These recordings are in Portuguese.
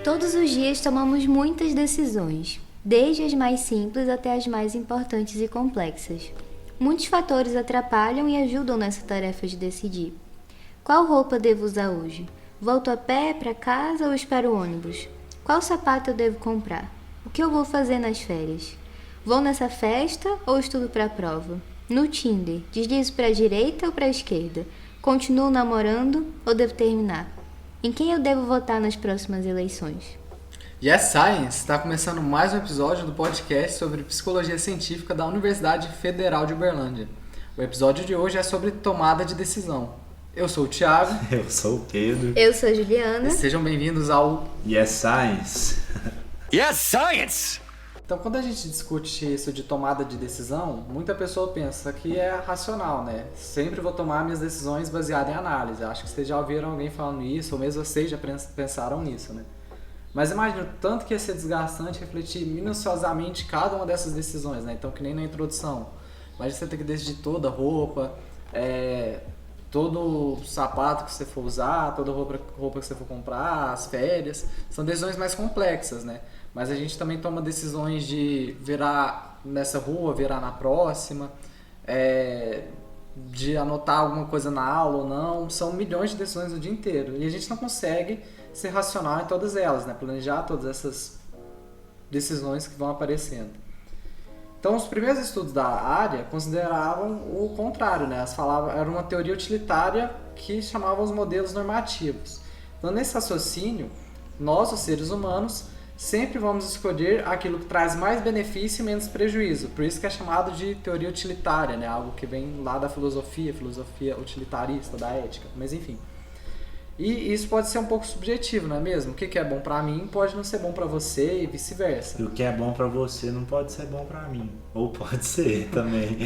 Todos os dias tomamos muitas decisões, desde as mais simples até as mais importantes e complexas. Muitos fatores atrapalham e ajudam nessa tarefa de decidir. Qual roupa devo usar hoje? Volto a pé para casa ou espero o ônibus? Qual sapato eu devo comprar? O que eu vou fazer nas férias? Vou nessa festa ou estudo para a prova? No Tinder, deslizo para a direita ou para a esquerda? Continuo namorando ou devo terminar? Em quem eu devo votar nas próximas eleições? Yes Science! Está começando mais um episódio do podcast sobre psicologia científica da Universidade Federal de Uberlândia. O episódio de hoje é sobre tomada de decisão. Eu sou o Thiago. Eu sou o Pedro. Eu sou a Juliana. E sejam bem-vindos ao Yes Science! Yes Science! Então, quando a gente discute isso de tomada de decisão, muita pessoa pensa que é racional, né? Sempre vou tomar minhas decisões baseadas em análise. Acho que vocês já ouviram alguém falando isso, ou mesmo vocês já pensaram nisso, né? Mas imagina o tanto que ia ser desgastante refletir minuciosamente cada uma dessas decisões, né? Então, que nem na introdução. Imagina você ter que decidir toda a roupa, todo sapato que você for usar, toda roupa que você for comprar, as férias. São decisões mais complexas, né? Mas a gente também toma decisões de virar nessa rua, virar na próxima, de anotar alguma coisa na aula ou não. São milhões de decisões o dia inteiro. E a gente não consegue ser racional em todas elas, né? Planejar todas essas decisões que vão aparecendo. Então, os primeiros estudos da área consideravam o contrário, né? Era uma teoria utilitária que chamava os modelos normativos. Então, nesse raciocínio, nós, os seres humanos, sempre vamos escolher aquilo que traz mais benefício e menos prejuízo. Por isso que é chamado de teoria utilitária, né? Algo que vem lá da filosofia utilitarista, da ética, mas enfim. E isso pode ser um pouco subjetivo, não é mesmo? O que é bom pra mim pode não ser bom pra você e vice-versa. E o que é bom pra você não pode ser bom pra mim. Ou pode ser também.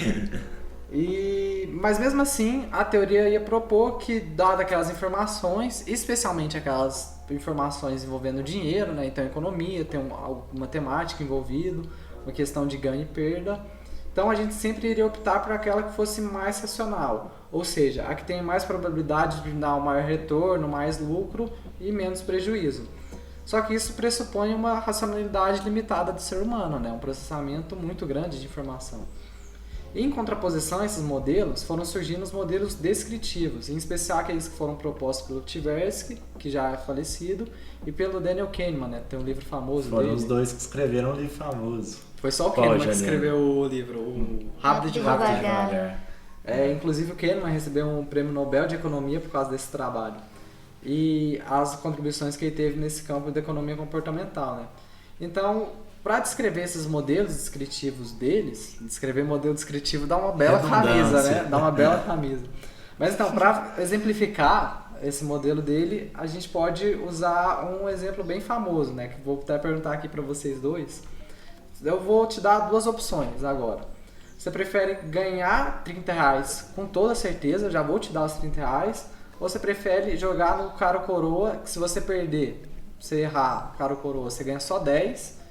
Mas mesmo assim, a teoria ia propor que, dadas aquelas informações, especialmente aquelas informações envolvendo dinheiro, né? Então economia, tem uma temática envolvida, uma questão de ganho e perda. Então a gente sempre iria optar por aquela que fosse mais racional, ou seja, a que tem mais probabilidade de dar um maior retorno, mais lucro e menos prejuízo. Só que isso pressupõe uma racionalidade limitada do ser humano, né? Um processamento muito grande de informação. Em contraposição a esses modelos, foram surgindo os modelos descritivos, em especial aqueles que foram propostos pelo Tversky, que já é falecido, e pelo Daniel Kahneman, né? Tem um livro famoso dele. Foram os dois que escreveram um livro famoso. Foi só o Kahneman que escreveu o livro, o Rápido e Devagar. Inclusive o Kahneman recebeu um prêmio Nobel de Economia por causa desse trabalho. E as contribuições que ele teve nesse campo da economia comportamental, né? Então, para descrever esses modelos descritivos deles, descrever modelo descritivo dá uma bela camisa, né? Dá uma bela camisa. Mas então, para exemplificar esse modelo dele, a gente pode usar um exemplo bem famoso, né? Que vou até perguntar aqui para vocês dois. Eu vou te dar duas opções agora. Você prefere ganhar R$30 com toda certeza, já vou te dar os R$30, ou você prefere jogar no cara ou coroa, que se você perder, você errar cara ou coroa, você ganha só 10,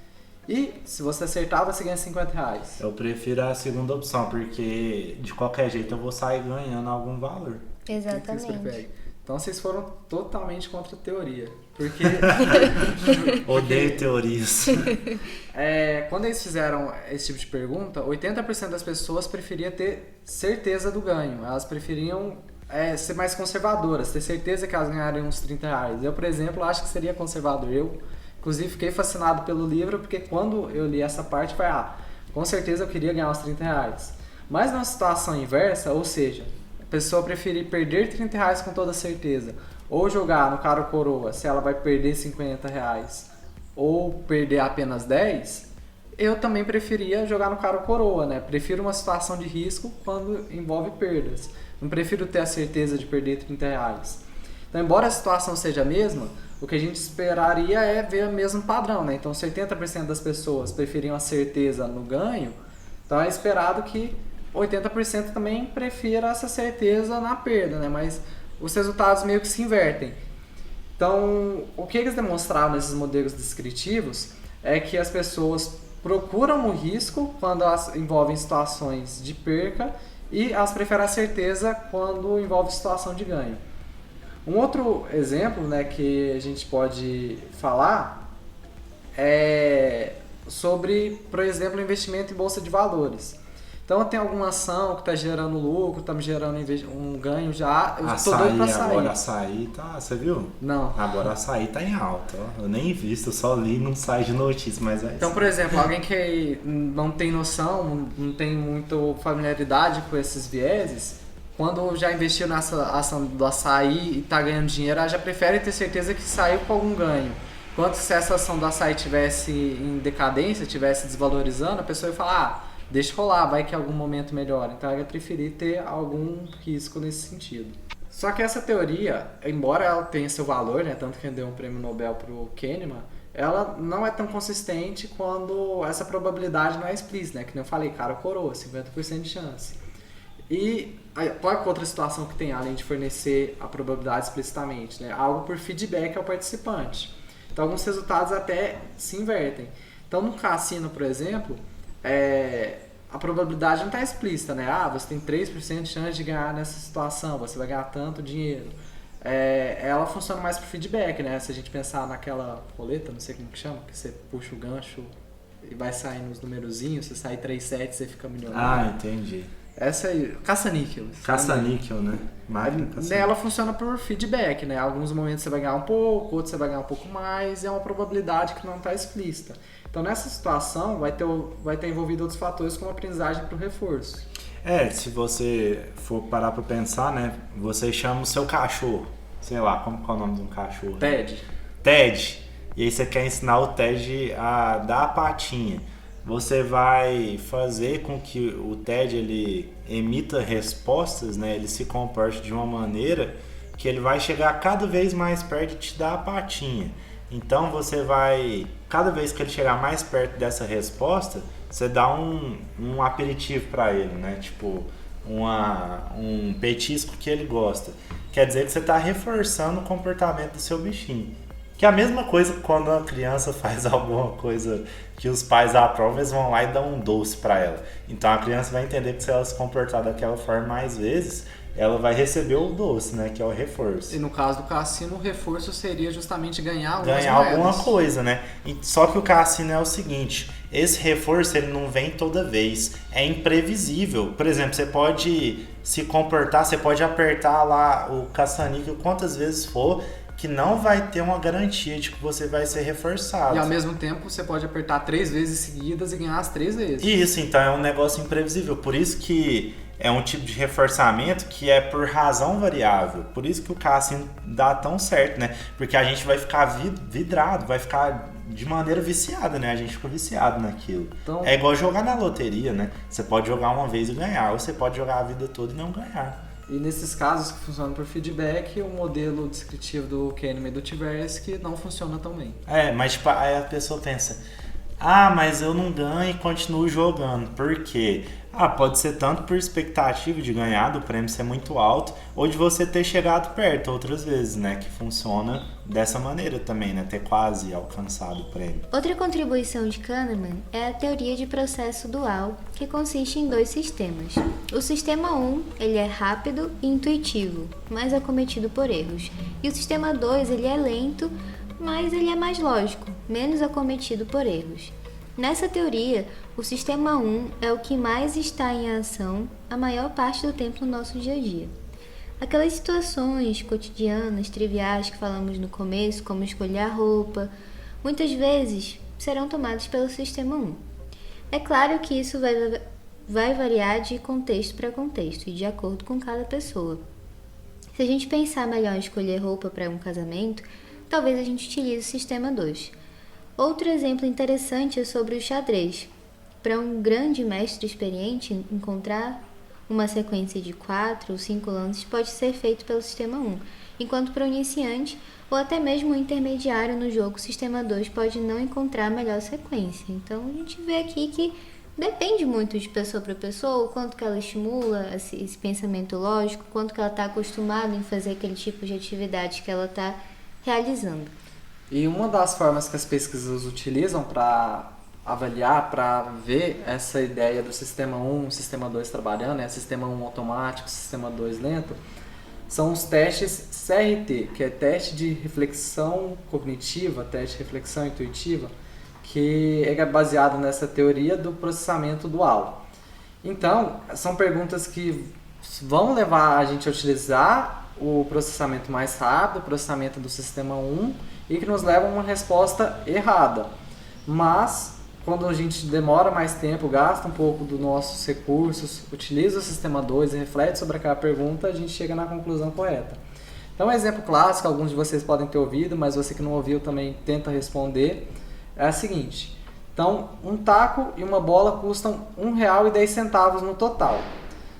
e se você acertar, você ganha R$50. Eu prefiro a segunda opção, porque de qualquer jeito eu vou sair ganhando algum valor. Exatamente. Então vocês foram totalmente contra a teoria. Porque Odeio teorias. Quando eles fizeram esse tipo de pergunta, 80% das pessoas preferiam ter certeza do ganho. Elas preferiam ser mais conservadoras, ter certeza que elas ganhariam uns R$30. Eu, por exemplo, acho que seria conservador. Eu, inclusive, fiquei fascinado pelo livro, porque quando eu li essa parte, foi, com certeza eu queria ganhar os R$30. Mas na situação inversa, ou seja, a pessoa preferir perder R$30 com toda certeza, ou jogar no cara ou coroa, se ela vai perder R$50, ou perder apenas 10, eu também preferia jogar no cara ou coroa, né? Prefiro uma situação de risco quando envolve perdas. Não prefiro ter a certeza de perder R$30. Então, embora a situação seja a mesma, o que a gente esperaria é ver o mesmo padrão, né? Então, se 80% das pessoas preferiam a certeza no ganho, então é esperado que 80% também prefira essa certeza na perda, né? Mas os resultados meio que se invertem. Então, o que eles demonstraram nesses modelos descritivos é que as pessoas procuram o risco quando elas envolvem situações de perca e elas preferem a certeza quando envolve situação de ganho. Um outro exemplo, né, que a gente pode falar sobre, por exemplo, investimento em bolsa de valores. Então tem alguma ação que está gerando lucro, está me gerando um ganho já, eu estou doido para sair. Agora açaí tá, você viu? Não. Agora açaí tá em alta, ó. Eu nem visto, eu só li num site de notícias, mas é Então, por exemplo, alguém que não tem noção, não tem muita familiaridade com esses vieses, quando já investiu nessa ação do açaí e está ganhando dinheiro, ela já prefere ter certeza que saiu com algum ganho. Enquanto se essa ação do açaí tivesse em decadência, tivesse desvalorizando, a pessoa ia falar, deixa rolar, vai que em algum momento melhora. Então ela ia preferir ter algum risco nesse sentido. Só que essa teoria, embora ela tenha seu valor, né, tanto que deu um prêmio Nobel para o Kahneman, ela não é tão consistente quando essa probabilidade não é explícita, né? Que nem eu falei, cara, coroa, 50% de chance. E qual é a outra situação que tem, além de fornecer a probabilidade explicitamente? Né? Algo por feedback ao participante. Então alguns resultados até se invertem. Então no cassino, por exemplo, a probabilidade não está explícita, né? Você tem 3% de chance de ganhar nessa situação, você vai ganhar tanto dinheiro. Ela funciona mais por feedback, né? Se a gente pensar naquela roleta, não sei como que chama, que você puxa o gancho e vai saindo os numerozinhos, você sai 3 sets, você fica milionário. Entendi. Essa aí, caça-níquel. Caça-níquel, né? Ela funciona por feedback, né? Alguns momentos você vai ganhar um pouco, outros você vai ganhar um pouco mais, e é uma probabilidade que não está explícita. Então nessa situação vai ter envolvido outros fatores como aprendizagem para o reforço. Se você for parar para pensar, né? Você chama o seu cachorro, sei lá, como que é o nome de um cachorro? Ted. E aí você quer ensinar o Ted a dar a patinha. Você vai fazer com que o TED ele emita respostas, né? Ele se comporte de uma maneira que ele vai chegar cada vez mais perto de te dar a patinha. Então você vai, cada vez que ele chegar mais perto dessa resposta, você dá um aperitivo para ele, né? Tipo um petisco que ele gosta. Quer dizer que você está reforçando o comportamento do seu bichinho. Que é a mesma coisa quando a criança faz alguma coisa que os pais aprovam, eles vão lá e dão um doce para ela. Então a criança vai entender que se ela se comportar daquela forma mais vezes, ela vai receber o doce, né? Que é o reforço. E no caso do cassino, o reforço seria justamente ganhar alguma coisa, né? Só que o cassino é o seguinte, esse reforço ele não vem toda vez, é imprevisível. Por exemplo, você pode se comportar, você pode apertar lá o caça-níquel quantas vezes for, que não vai ter uma garantia de que você vai ser reforçado. E ao mesmo tempo você pode apertar 3 vezes seguidas e ganhar as 3 vezes. Isso, então é um negócio imprevisível. Por isso que é um tipo de reforçamento que é por razão variável. Por isso que o cassino dá tão certo, né? Porque a gente vai ficar vidrado, vai ficar de maneira viciada, né? A gente fica viciado naquilo. Então, é igual jogar na loteria, né? Você pode jogar uma vez e ganhar, ou você pode jogar a vida toda e não ganhar. E nesses casos que funcionam por feedback, o modelo descritivo do Kahneman e do Tversky não funciona tão bem. Mas tipo, aí a pessoa pensa, mas eu não ganho e continuo jogando. Por quê? Pode ser tanto por expectativa de ganhar, do prêmio ser muito alto, ou de você ter chegado perto outras vezes, né? Que funciona dessa maneira também, né? Ter quase alcançado o prêmio. Outra contribuição de Kahneman é a teoria de processo dual, que consiste em 2 sistemas. O sistema 1, ele é rápido e intuitivo, mas acometido por erros. E o sistema 2, ele é lento, mas ele é mais lógico, menos acometido por erros. Nessa teoria, o sistema 1 é o que mais está em ação a maior parte do tempo no nosso dia a dia. Aquelas situações cotidianas, triviais que falamos no começo, como escolher a roupa, muitas vezes serão tomadas pelo sistema 1. É claro que isso vai variar de contexto para contexto e de acordo com cada pessoa. Se a gente pensar melhor em escolher roupa para um casamento, talvez a gente utilize o sistema 2. Outro exemplo interessante é sobre o xadrez. Para um grande mestre experiente, encontrar uma sequência de 4 ou 5 lances pode ser feito pelo sistema 1, enquanto para um iniciante ou até mesmo um intermediário no jogo, o sistema 2 pode não encontrar a melhor sequência. Então a gente vê aqui que depende muito de pessoa para pessoa, o quanto que ela estimula esse pensamento lógico, o quanto que ela está acostumada em fazer aquele tipo de atividade que ela está realizando. E uma das formas que as pesquisas utilizam para avaliar, para ver essa ideia do sistema 1, sistema 2 trabalhando, né? Sistema 1 automático, sistema 2 lento, são os testes CRT, que é teste de reflexão cognitiva, teste de reflexão intuitiva, que é baseado nessa teoria do processamento dual. Então, são perguntas que vão levar a gente a utilizar o processamento mais rápido, o processamento do sistema 1, e que nos levam a uma resposta errada. Mas, quando a gente demora mais tempo, gasta um pouco dos nossos recursos, utiliza o sistema 2 e reflete sobre aquela pergunta, a gente chega na conclusão correta. Então, um exemplo clássico, alguns de vocês podem ter ouvido, mas você que não ouviu também tenta responder, é a seguinte. Então, um taco e uma bola custam R$1,10 no total.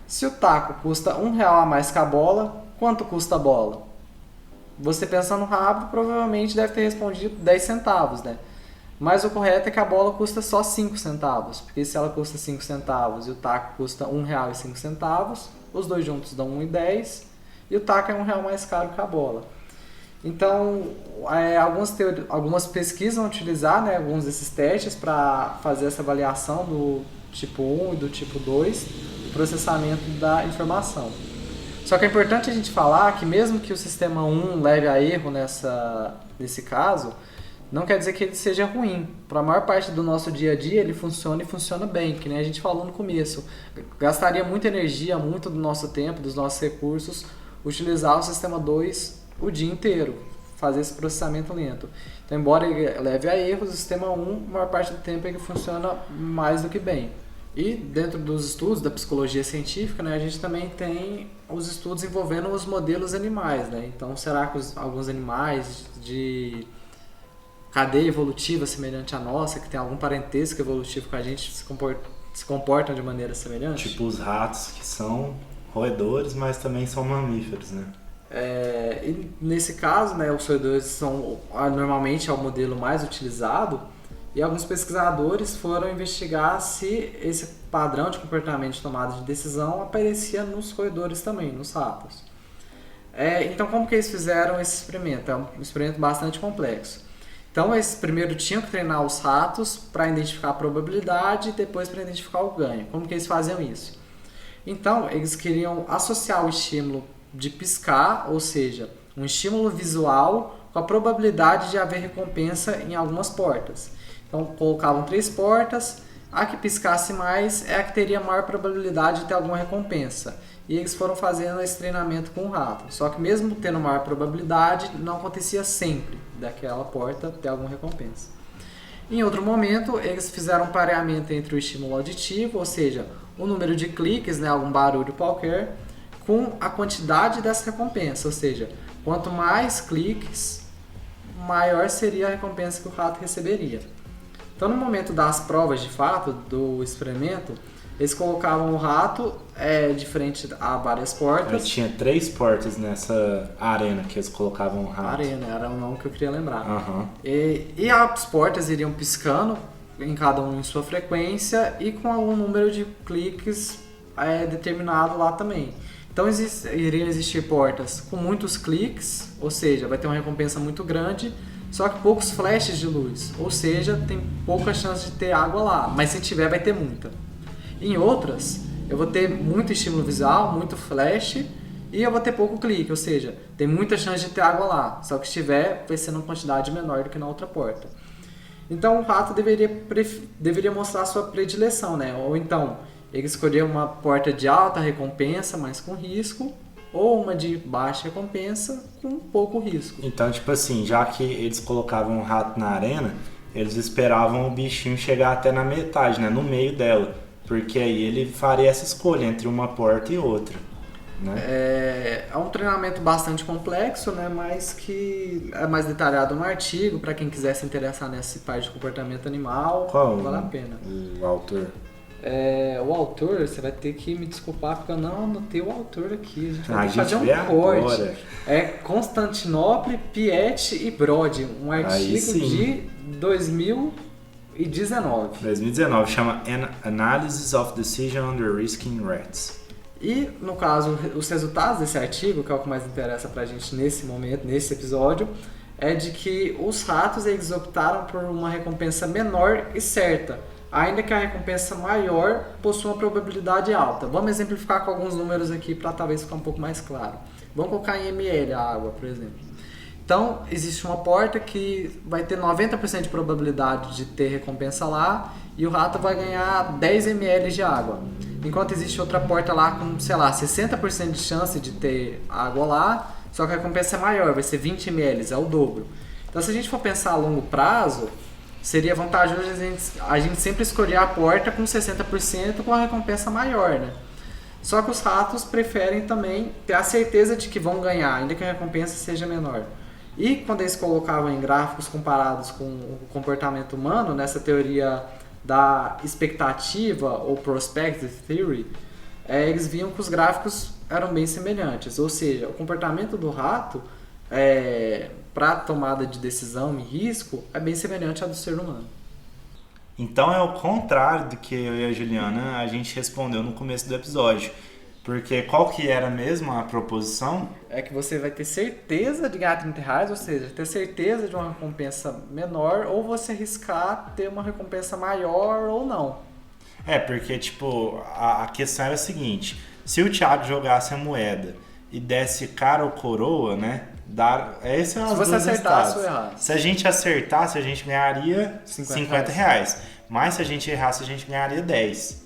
Se o taco custa R$1 a mais que a bola, quanto custa a bola? Você pensando rápido, provavelmente deve ter respondido 10 centavos, né? Mas o correto é que a bola custa só 5 centavos, porque se ela custa 5 centavos e o taco custa R$1,05, os dois juntos dão R$1,10 e o taco é R$1 mais caro que a bola. Então, algumas pesquisas vão utilizar, né, alguns desses testes para fazer essa avaliação do tipo 1 e do tipo 2, do processamento da informação. Só que é importante a gente falar que mesmo que o sistema 1 leve a erro nesse caso, não quer dizer que ele seja ruim. Para a maior parte do nosso dia a dia ele funciona e funciona bem, que nem a gente falou no começo. Gastaria muita energia, muito do nosso tempo, dos nossos recursos, utilizar o sistema 2 o dia inteiro, fazer esse processamento lento. Então, embora ele leve a erros, o sistema 1, a maior parte do tempo ele funciona mais do que bem. E dentro dos estudos da psicologia científica, né, a gente também tem os estudos envolvendo os modelos animais, né? Então, será que alguns animais de cadeia evolutiva semelhante à nossa, que tem algum parentesco evolutivo com a gente, se comportam de maneira semelhante? Tipo os ratos, que são roedores, mas também são mamíferos, né? E nesse caso, né, os roedores são normalmente é o modelo mais utilizado, e alguns pesquisadores foram investigar se esse padrão de comportamento de tomada de decisão aparecia nos roedores também, nos ratos. Então, como que eles fizeram esse experimento? É um experimento bastante complexo. Então, eles primeiro tinham que treinar os ratos para identificar a probabilidade e depois para identificar o ganho. Como que eles faziam isso? Então, eles queriam associar o estímulo de piscar, ou seja, um estímulo visual com a probabilidade de haver recompensa em algumas portas. Então, colocavam 3 portas, a que piscasse mais é a que teria maior probabilidade de ter alguma recompensa. E eles foram fazendo esse treinamento com o rato. Só que mesmo tendo maior probabilidade, não acontecia sempre daquela porta ter alguma recompensa. Em outro momento, eles fizeram um pareamento entre o estímulo auditivo, ou seja, o número de cliques, né, algum barulho qualquer, com a quantidade dessa recompensa, ou seja, quanto mais cliques, maior seria a recompensa que o rato receberia. Então, no momento das provas de fato do experimento, eles colocavam o rato de frente a várias portas. Mas tinha 3 portas nessa arena que eles colocavam o rato. Arena, era o nome que eu queria lembrar. Uhum. E as portas iriam piscando, em cada um em sua frequência, e com algum número de cliques determinado lá também. Então iriam existir portas com muitos cliques, ou seja, vai ter uma recompensa muito grande, só que poucos flashes de luz, ou seja, tem pouca chance de ter água lá, mas se tiver vai ter muita. Em outras, eu vou ter muito estímulo visual, muito flash, e eu vou ter pouco clique, ou seja, tem muita chance de ter água lá, só que se tiver vai ser numa quantidade menor do que na outra porta. Então o rato deveria mostrar a sua predileção, né? Ou então ele escolher uma porta de alta recompensa, mas com risco, ou uma de baixa recompensa, com pouco risco. Então, tipo assim, já que eles colocavam o rato na arena, eles esperavam o bichinho chegar até na metade, né? No meio dela. Porque aí ele faria essa escolha entre uma porta e outra, né? É um treinamento bastante complexo, né? Mas que é mais detalhado no artigo, para quem quiser se interessar nessa parte de comportamento animal. Qual vale a pena. O autor? O autor, você vai ter que me desculpar porque eu não anotei o autor aqui. A gente vai ter que fazer um corte. Agora. Constantinople, Piet e Brody, um artigo de 2019, chama Analysis of Decision Under Risking Rats. E, no caso, os resultados desse artigo, que é o que mais interessa pra gente nesse momento, nesse episódio, é de que os ratos eles optaram por uma recompensa menor e certa, ainda que a recompensa maior possua uma probabilidade alta. Vamos exemplificar com alguns números aqui para talvez ficar um pouco mais claro. Vamos colocar em ml a água, por exemplo. Então, existe uma porta que vai ter 90% de probabilidade de ter recompensa lá e o rato vai ganhar 10 ml de água. Enquanto existe outra porta lá com, sei lá, 60% de chance de ter água lá, só que a recompensa é maior, vai ser 20 ml, é o dobro. Então, se a gente for pensar a longo prazo, seria vantajoso a gente sempre escolher a porta com 60% com a recompensa maior, né? Só que os ratos preferem também ter a certeza de que vão ganhar, ainda que a recompensa seja menor. E quando eles colocavam em gráficos comparados com o comportamento humano, nessa teoria da expectativa ou prospective theory, eles viam que os gráficos eram bem semelhantes. Ou seja, o comportamento do rato para tomada de decisão e risco é bem semelhante ao do ser humano. Então é o contrário do que eu e a Juliana a gente respondeu no começo do episódio. Porque qual que era mesmo a proposição? É que você vai ter certeza de ganhar R$30, ou seja, ter certeza de uma recompensa menor, ou você arriscar ter uma recompensa maior ou não. Porque tipo, a questão era a seguinte, se o Thiago jogasse a moeda e desse cara ou coroa, né? Esse é se você acertasse ou errasse. Se a gente acertasse, a gente ganharia R$50. Mas se a gente errasse, a gente ganharia 10.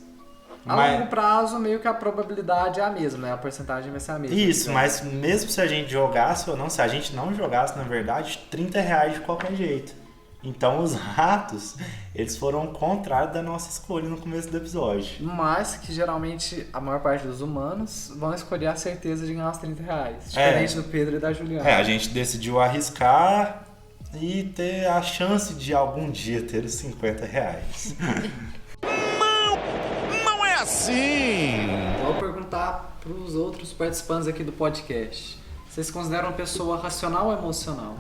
A longo prazo, meio que a probabilidade é a mesma, né? A porcentagem vai ser a mesma. Isso, mas mesmo se a gente jogasse ou não, se a gente não jogasse, na verdade, R$30 de qualquer jeito. Então os ratos, eles foram o contrário da nossa escolha no começo do episódio. Mas que geralmente a maior parte dos humanos vão escolher a certeza de ganhar os R$30. Diferente do Pedro e da Juliana. A gente decidiu arriscar e ter a chance de algum dia ter os R$50. Assim. Vou perguntar para os outros participantes aqui do podcast. Vocês consideram uma pessoa racional ou emocional?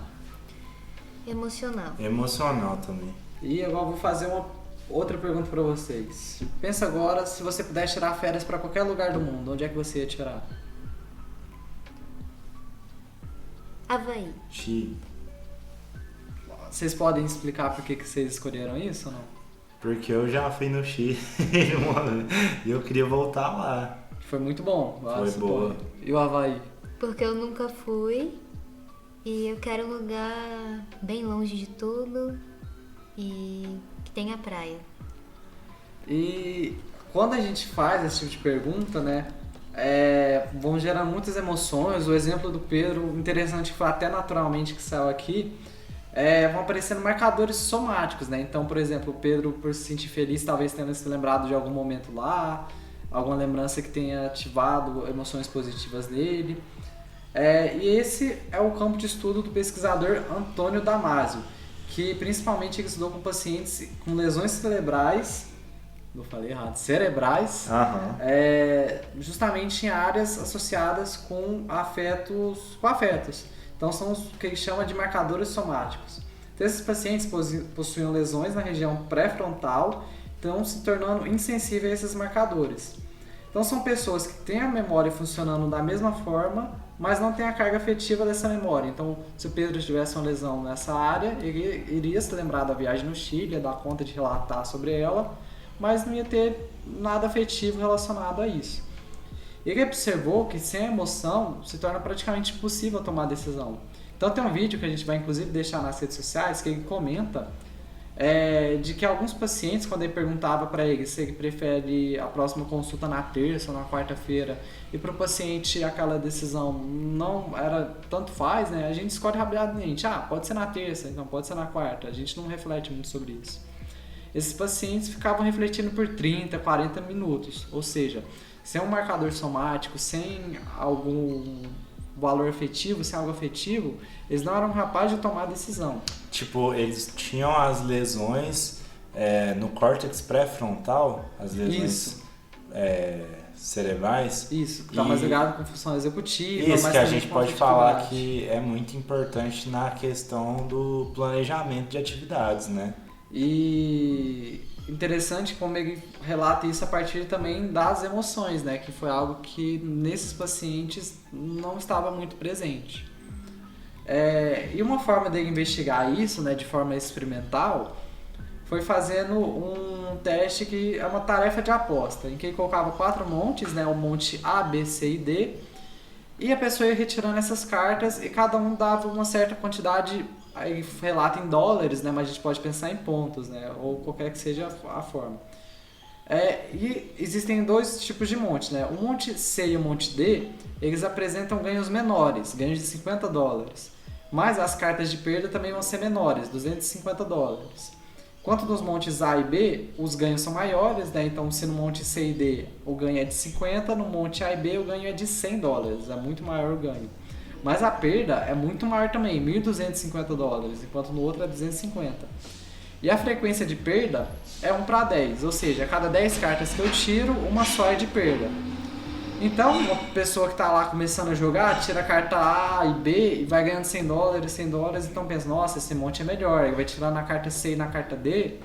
Emocional. Emocional também. E agora eu vou fazer uma outra pergunta para vocês. Pensa agora, se você pudesse tirar férias para qualquer lugar do mundo, onde é que você ia tirar? Havaí. Chile. Vocês podem explicar por que vocês escolheram isso ou não? Porque eu já fui no Chile e eu queria voltar lá. Foi muito bom. Foi boa. E o Havaí? Porque eu nunca fui e eu quero um lugar bem longe de tudo e que tenha praia. E quando a gente faz esse tipo de pergunta, né, vão gerar muitas emoções. O exemplo do Pedro, interessante, que foi até naturalmente que saiu aqui, vão aparecendo marcadores somáticos, né? Então, por exemplo, o Pedro, por se sentir feliz, talvez tenha se lembrado de algum momento lá, alguma lembrança que tenha ativado emoções positivas nele. E esse é o campo de estudo do pesquisador Antônio Damasio, que principalmente ele estudou com pacientes com lesões cerebrais, não falei errado, cerebrais, justamente em áreas associadas com afetos. Então são os que ele chama de marcadores somáticos. Então esses pacientes possuíam lesões na região pré-frontal, estão se tornando insensíveis a esses marcadores. Então são pessoas que têm a memória funcionando da mesma forma, mas não têm a carga afetiva dessa memória. Então, se o Pedro tivesse uma lesão nessa área, ele iria se lembrar da viagem no Chile, ia dar conta de relatar sobre ela, mas não ia ter nada afetivo relacionado a isso. Ele observou que sem a emoção se torna praticamente impossível tomar decisão. Então tem um vídeo que a gente vai inclusive deixar nas redes sociais que ele comenta de que alguns pacientes, quando ele perguntava para ele se ele prefere a próxima consulta na terça ou na quarta-feira, e para o paciente aquela decisão não era tanto faz, né? A gente escolhe rapidamente, pode ser na terça, então pode ser na quarta, a gente não reflete muito sobre isso. Esses pacientes ficavam refletindo por 30, 40 minutos, ou seja, sem um marcador somático, sem algum valor afetivo, sem algo afetivo, eles não eram capazes de tomar a decisão. Tipo, eles tinham as lesões no córtex pré-frontal, as lesões cerebrais. Isso, que está mais ligado com função executiva. Isso mas que a gente pode falar que é muito importante na questão do planejamento de atividades, né? E interessante como ele relata isso a partir também das emoções, né? Que foi algo que nesses pacientes não estava muito presente. E uma forma dele investigar isso, né, de forma experimental, foi fazendo um teste que é uma tarefa de aposta, em que ele colocava 4 montes, né, o monte A, B, C e D, E a pessoa ia retirando essas cartas e cada um dava uma certa quantidade, aí relata em dólares, né? Mas a gente pode pensar em pontos, né? Ou qualquer que seja a forma. E existem dois tipos de monte, né? O monte C e o monte D, eles apresentam ganhos menores, ganhos de $50. Mas as cartas de perda também vão ser menores, $250. Quanto nos montes A e B, os ganhos são maiores, né? Então, se no monte C e D o ganho é de 50, no monte A e B o ganho é de $100, é muito maior o ganho. Mas a perda é muito maior também, $1.250, enquanto no outro é 250. E a frequência de perda é 1/10, ou seja, a cada 10 cartas que eu tiro, uma só é de perda. Então, uma pessoa que está lá começando a jogar, tira a carta A e B e vai ganhando $100, então pensa, nossa, esse monte é melhor. Aí vai tirar na carta C e na carta D,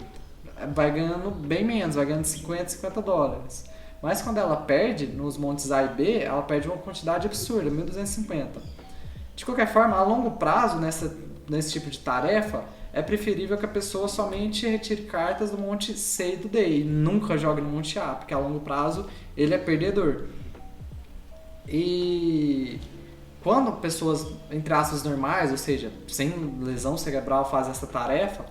vai ganhando bem menos, vai ganhando $50. Mas quando ela perde, nos montes A e B, ela perde uma quantidade absurda, 1.250. De qualquer forma, a longo prazo, nesse tipo de tarefa, é preferível que a pessoa somente retire cartas do monte C e do D e nunca jogue no monte A, porque a longo prazo ele é perdedor. E quando pessoas, entre aspas, normais, ou seja, sem lesão cerebral, fazem essa tarefa,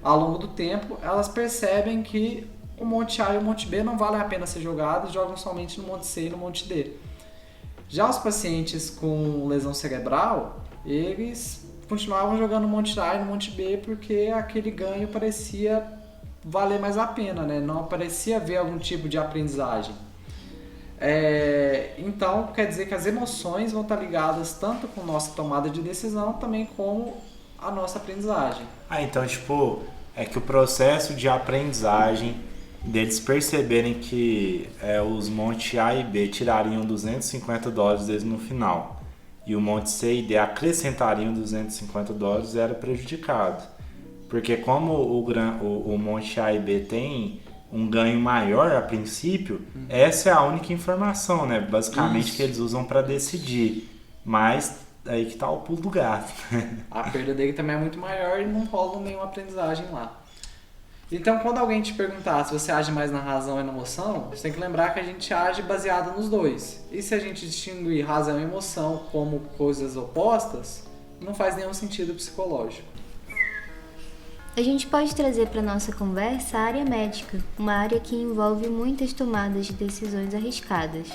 ao longo do tempo elas percebem que o monte A e o monte B não valem a pena ser jogados, jogam somente no monte C e no monte D. Já os pacientes com lesão cerebral, eles continuavam jogando no monte A e no monte B porque aquele ganho parecia valer mais a pena, né? Não parecia haver algum tipo de aprendizagem. Então, quer dizer que as emoções vão estar ligadas tanto com nossa tomada de decisão, também como a nossa aprendizagem. Então, tipo, é que o processo de aprendizagem, deles perceberem que os monte A e B tirariam $250 deles no final, e o monte C e D acrescentariam $250, era prejudicado. Porque como o monte A e B tem um ganho maior a princípio, essa é a única informação, né? Basicamente, que eles usam para decidir. Mas aí que tá o pulo do gato. A perda dele também é muito maior e não rola nenhuma aprendizagem lá. Então, quando alguém te perguntar se você age mais na razão ou na emoção, você tem que lembrar que a gente age baseado nos dois. E se a gente distinguir razão e emoção como coisas opostas, não faz nenhum sentido psicológico. A gente pode trazer para nossa conversa a área médica, uma área que envolve muitas tomadas de decisões arriscadas.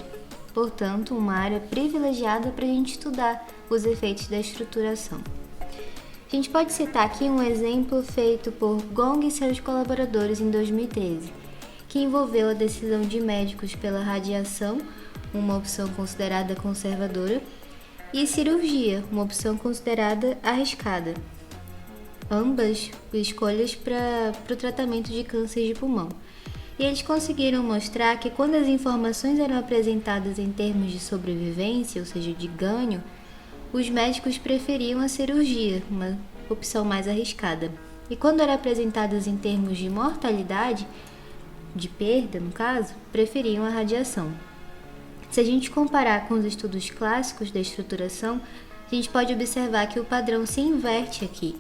Portanto, uma área privilegiada para a gente estudar os efeitos da estruturação. A gente pode citar aqui um exemplo feito por Gong e seus colaboradores em 2013, que envolveu a decisão de médicos pela radiação, uma opção considerada conservadora, e cirurgia, uma opção considerada arriscada. Ambas escolhas para o tratamento de câncer de pulmão. E eles conseguiram mostrar que quando as informações eram apresentadas em termos de sobrevivência, ou seja, de ganho, os médicos preferiam a cirurgia, uma opção mais arriscada. E quando eram apresentadas em termos de mortalidade, de perda no caso, preferiam a radiação. Se a gente comparar com os estudos clássicos da estruturação, a gente pode observar que o padrão se inverte aqui,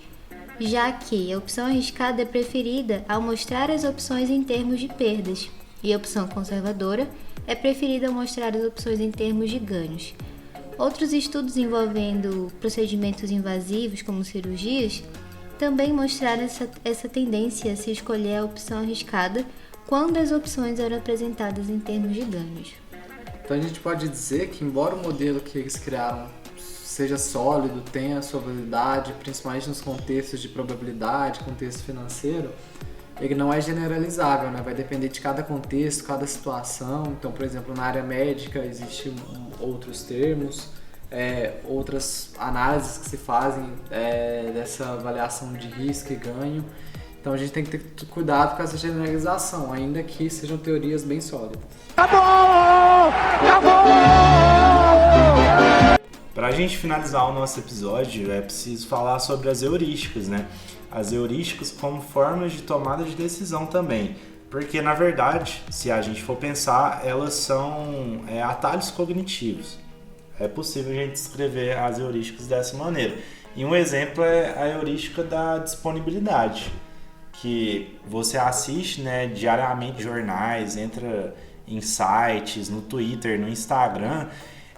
já que a opção arriscada é preferida ao mostrar as opções em termos de perdas, e a opção conservadora é preferida ao mostrar as opções em termos de ganhos. Outros estudos envolvendo procedimentos invasivos, como cirurgias, também mostraram essa tendência a se escolher a opção arriscada quando as opções eram apresentadas em termos de ganhos. Então a gente pode dizer que, embora o modelo que eles criaram seja sólido, tenha a sua validade, principalmente nos contextos de probabilidade, contexto financeiro, ele não é generalizável, né? Vai depender de cada contexto, cada situação. Então, por exemplo, na área médica existem outros termos, outras análises que se fazem dessa avaliação de risco e ganho. Então a gente tem que ter cuidado com essa generalização, ainda que sejam teorias bem sólidas. Acabou! Para a gente finalizar o nosso episódio, é preciso falar sobre as heurísticas, né? As heurísticas como formas de tomada de decisão também. Porque, na verdade, se a gente for pensar, elas são atalhos cognitivos. É possível a gente descrever as heurísticas dessa maneira. E um exemplo é a heurística da disponibilidade, que você assiste, né, diariamente jornais, entra em sites, no Twitter, no Instagram,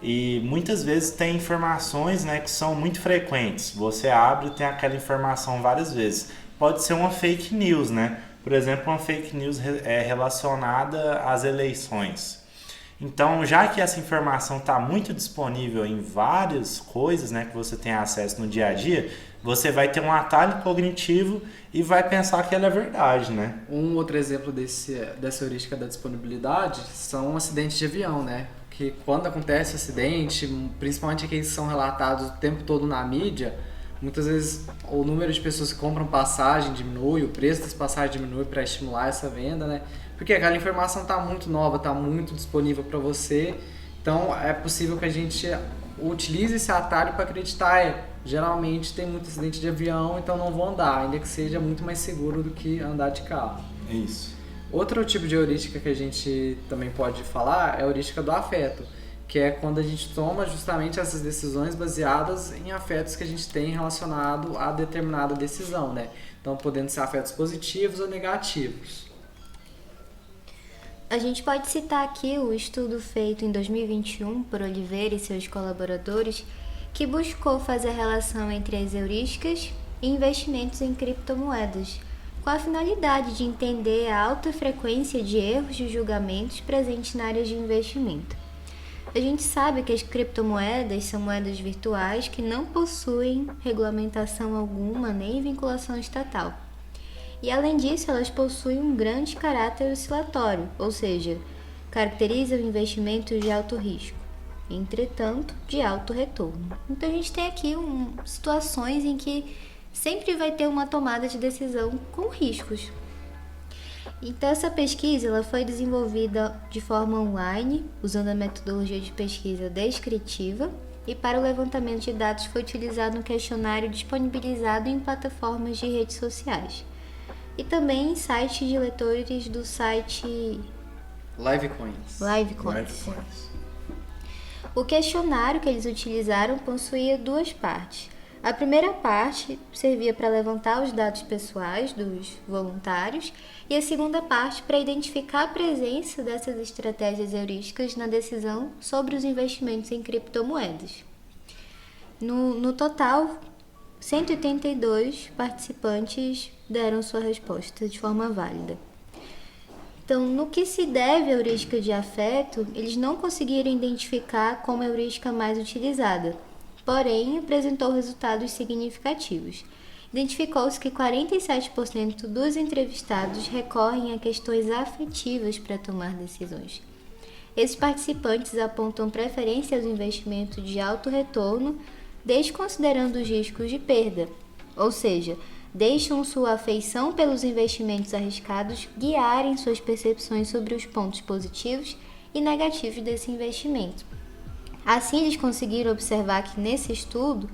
E muitas vezes tem informações, né, que são muito frequentes. Você abre e tem aquela informação várias vezes. Pode ser uma fake news, né? Por exemplo, uma fake news relacionada às eleições. Então, já que essa informação está muito disponível em várias coisas, né, que você tem acesso no dia a dia, você vai ter um atalho cognitivo e vai pensar que ela é verdade, né? Um outro exemplo dessa heurística da disponibilidade são acidentes de avião, né? Que quando acontece acidente, principalmente aqueles que são relatados o tempo todo na mídia, muitas vezes o número de pessoas que compram passagem diminui, o preço das passagens diminui para estimular essa venda, né? Porque aquela informação está muito nova, está muito disponível para você, então é possível que a gente utilize esse atalho para acreditar. Geralmente tem muito acidente de avião, então não vou andar, ainda que seja muito mais seguro do que andar de carro. É isso. Outro tipo de heurística que a gente também pode falar é a heurística do afeto, que é quando a gente toma justamente essas decisões baseadas em afetos que a gente tem relacionado a determinada decisão, né? Então, podendo ser afetos positivos ou negativos. A gente pode citar aqui o estudo feito em 2021 por Oliveira e seus colaboradores, que buscou fazer a relação entre as heurísticas e investimentos em criptomoedas, com a finalidade de entender a alta frequência de erros de julgamentos presentes na área de investimento. A gente sabe que as criptomoedas são moedas virtuais que não possuem regulamentação alguma nem vinculação estatal. E além disso, elas possuem um grande caráter oscilatório, ou seja, caracterizam investimentos de alto risco, entretanto, de alto retorno. Então a gente tem aqui situações em que sempre vai ter uma tomada de decisão com riscos. Então essa pesquisa ela foi desenvolvida de forma online, usando a metodologia de pesquisa descritiva, e para o levantamento de dados foi utilizado um questionário disponibilizado em plataformas de redes sociais. E também em sites de leitores do site Livecoins. O questionário que eles utilizaram possuía duas partes. A primeira parte servia para levantar os dados pessoais dos voluntários e a segunda parte para identificar a presença dessas estratégias heurísticas na decisão sobre os investimentos em criptomoedas. No total, 182 participantes deram sua resposta de forma válida. Então, no que se deve à heurística de afeto, eles não conseguiram identificar como a heurística mais utilizada, porém apresentou resultados significativos. Identificou-se que 47% dos entrevistados recorrem a questões afetivas para tomar decisões. Esses participantes apontam preferência aos investimentos de alto retorno, desconsiderando os riscos de perda, ou seja, deixam sua afeição pelos investimentos arriscados guiarem suas percepções sobre os pontos positivos e negativos desse investimento. Assim, eles conseguiram observar que nesse estudo,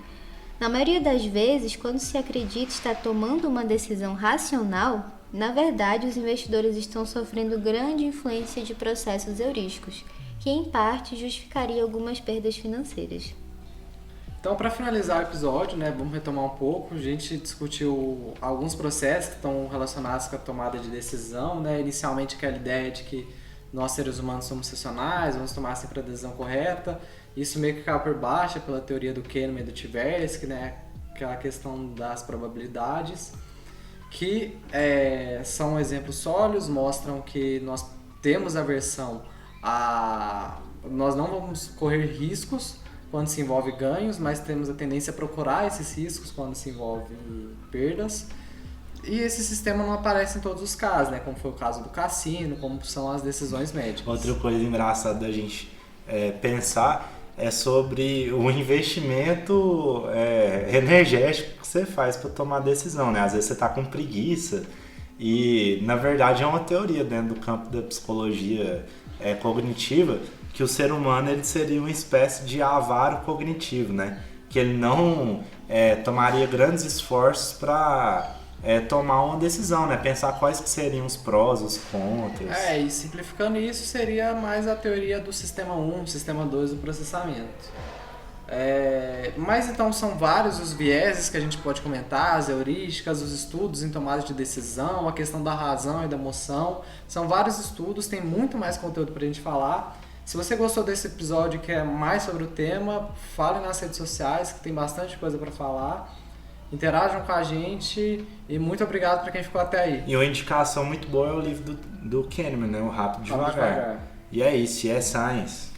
na maioria das vezes, quando se acredita estar tomando uma decisão racional, na verdade os investidores estão sofrendo grande influência de processos heurísticos, que em parte justificaria algumas perdas financeiras. Então, para finalizar o episódio, né, vamos retomar um pouco. A gente discutiu alguns processos que estão relacionados com a tomada de decisão, né? Inicialmente, aquela ideia de que nós, seres humanos, somos racionais, vamos tomar sempre a decisão correta. Isso meio que caiu por baixo pela teoria do Kahneman e do Tversky, né? Aquela questão das probabilidades, que são exemplos sólidos, mostram que nós temos aversão a... Nós não vamos correr riscos quando se envolve ganhos, mas temos a tendência a procurar esses riscos quando se envolve perdas. E esse sistema não aparece em todos os casos, né? Como foi o caso do cassino, como são as decisões médicas. Outra coisa engraçada da gente pensar é sobre o investimento energético que você faz para tomar decisão, né? Às vezes você está com preguiça e, na verdade, é uma teoria dentro do campo da psicologia cognitiva, que o ser humano ele seria uma espécie de avaro cognitivo, né? Que ele não tomaria grandes esforços para tomar uma decisão, né? Pensar quais que seriam os prós, os contras. E simplificando isso, seria mais a teoria do sistema 1, sistema 2 do processamento. Mas então são vários os vieses que a gente pode comentar, as heurísticas, os estudos em tomada de decisão, a questão da razão e da emoção. São vários estudos, tem muito mais conteúdo para a gente falar. Se você gostou desse episódio e quer mais sobre o tema, fale nas redes sociais, que tem bastante coisa para falar. Interajam com a gente e muito obrigado para quem ficou até aí. E uma indicação muito boa é o livro do Kahneman, né? O Rápido e Devagar. E é isso, é Science.